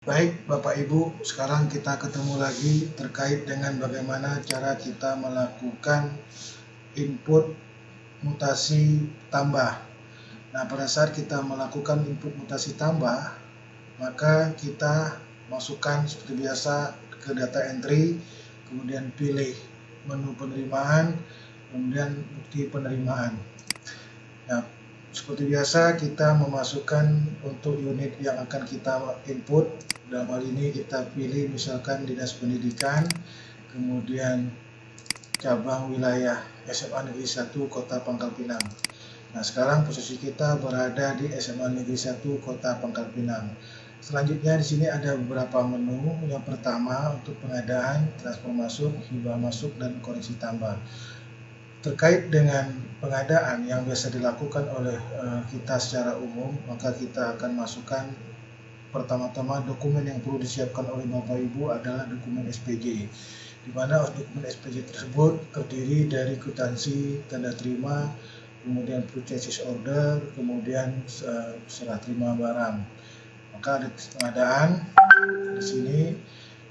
Baik Bapak Ibu, sekarang kita ketemu lagi terkait dengan bagaimana cara kita melakukan input mutasi tambah. Nah, pada saat kita melakukan input mutasi tambah, maka kita masukkan seperti biasa ke data entry, kemudian pilih menu penerimaan, kemudian bukti penerimaan. Nah, seperti biasa kita memasukkan untuk unit yang akan kita input. Dalam hal ini kita pilih misalkan Dinas Pendidikan, kemudian cabang wilayah SMA Negeri 1 Kota Pangkal Pinang. Nah, sekarang posisi kita berada di SMA Negeri 1 Kota Pangkal Pinang. Selanjutnya di sini ada beberapa menu. Yang pertama untuk pengadaan, transfer masuk, hibah masuk, dan koreksi tambah. Terkait dengan pengadaan yang biasa dilakukan oleh kita secara umum, maka kita akan masukkan pertama-tama dokumen yang perlu disiapkan oleh Bapak Ibu adalah dokumen SPJ, di mana dokumen SPJ tersebut terdiri dari kwitansi, tanda terima, kemudian purchase order, kemudian serah terima barang. Maka ada pengadaan di sini.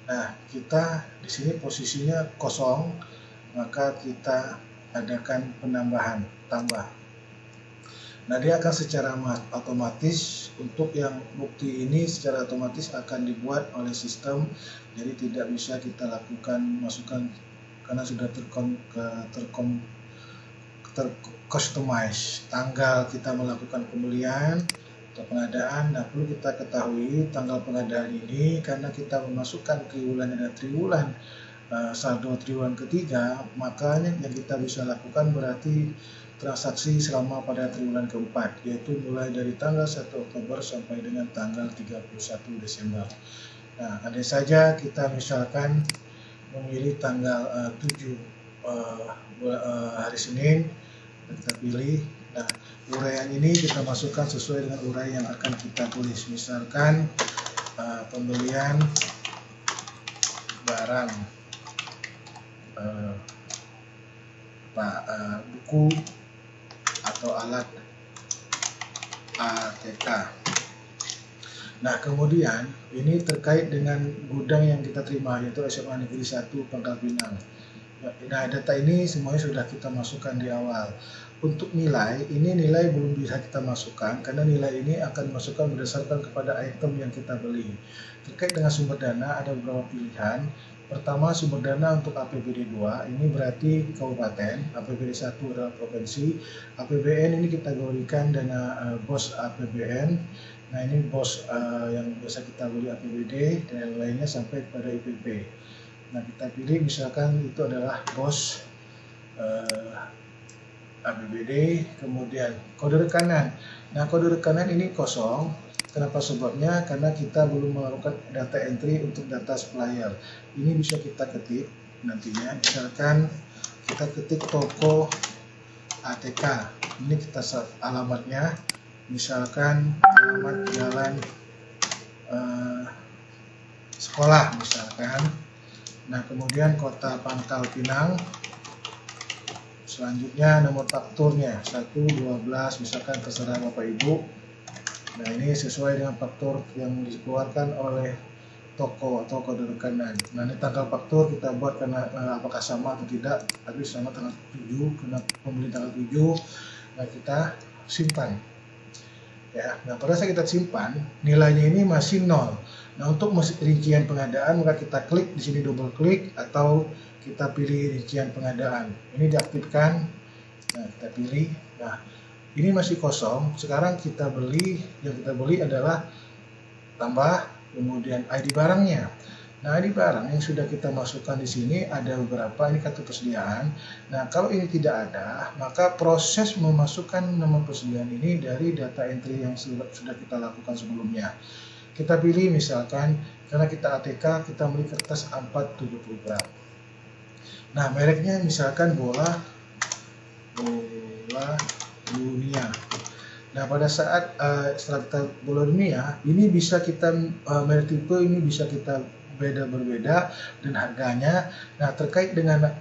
Nah, kita di sini posisinya kosong, maka kita adakan penambahan tambah. Nah, dia akan secara otomatis untuk yang bukti ini secara otomatis akan dibuat oleh sistem, jadi tidak bisa kita lakukan masukkan karena sudah tercustomize tanggal kita melakukan pembelian atau pengadaan. Nah, perlu kita ketahui tanggal pengadaan ini karena kita memasukkan triwulan dan triwulan saldo triwulan ketiga, makanya yang kita bisa lakukan berarti transaksi selama pada triwulan keempat, yaitu mulai dari tanggal 1 Oktober sampai dengan tanggal 31 Desember. Nah, andai saja kita misalkan memilih tanggal 7 hari Senin, kita pilih. Nah, uraian ini kita masukkan sesuai dengan uraian yang akan kita tulis. Misalkan pembelian barang buku atau alat ATK. Nah, kemudian ini terkait dengan gudang yang kita terima, yaitu SMA Negeri 1 Pangkal Pinang. Nah, data ini semuanya sudah kita masukkan di awal. Untuk nilai, ini nilai belum bisa kita masukkan karena nilai ini akan dimasukkan berdasarkan kepada item yang kita beli. Terkait dengan sumber dana ada beberapa pilihan. Pertama, sumber dana untuk APBD 2 ini berarti kabupaten, APBD 1 adalah provinsi, APBN ini kita kategorikan dana BOS APBN. Nah, ini BOS yang biasa kita beli APBD dan yang lainnya sampai kepada IPP. Nah, kita pilih misalkan itu adalah BOS APBD, kemudian kode rekanan. Nah, kode rekanan ini kosong. Kenapa sebabnya? Karena kita belum melakukan data entry untuk data supplier. Ini bisa kita ketik nantinya. Misalkan kita ketik toko ATK. Ini kita alamatnya. Misalkan alamat jalan sekolah misalkan. Nah, kemudian kota Pangkal Pinang. Selanjutnya nomor fakturnya 1, 12 misalkan terserah Bapak Ibu. Nah, ini sesuai dengan faktur yang dikeluarkan oleh toko atau kode rekanan. Nah, ini tanggal faktur kita buat karena apakah sama atau tidak, tapi sama tanggal 7 karena pembeli tanggal 7. Nah, kita simpan. Ya, nah pada saat kita simpan nilainya ini masih 0. Nah, untuk rincian pengadaan maka kita klik di sini, double klik, atau kita pilih rincian pengadaan. Ini diaktifkan. Nah, kita pilih. Nah, ini masih kosong. Sekarang kita beli, yang kita beli adalah tambah, kemudian ID barangnya. Nah, ID barang yang sudah kita masukkan di sini ada beberapa, ini kartu persediaan. Nah, kalau ini tidak ada, maka proses memasukkan nomor persediaan ini dari data entry yang sudah kita lakukan sebelumnya. Kita pilih misalkan, karena kita ATK, kita beli kertas A4 70 gram. Nah, mereknya misalkan bola dunia. Nah, pada saat setelah kita bola dunia, ini bisa kita merek tipe ini bisa kita berbeda dan harganya. Nah, terkait dengan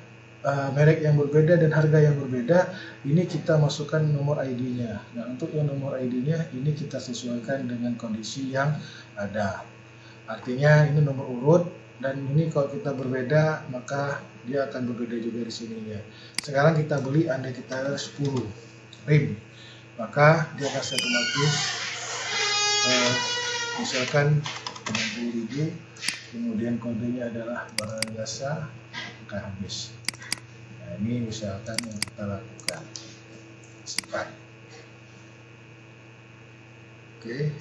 merek yang berbeda dan harga yang berbeda, ini kita masukkan nomor ID-nya. Nah, untuk yang nomor ID-nya ini kita sesuaikan dengan kondisi yang ada. Artinya ini nomor urut, dan ini kalau kita berbeda maka dia akan berbeda juga di sininya. Sekarang kita beli, andai kita 10 rim, maka dia kasih otomatis misalkan 60.000, kemudian kodenya adalah barang jasa, maka habis. Nah, ini misalkan yang kita lakukan sifat. Oke.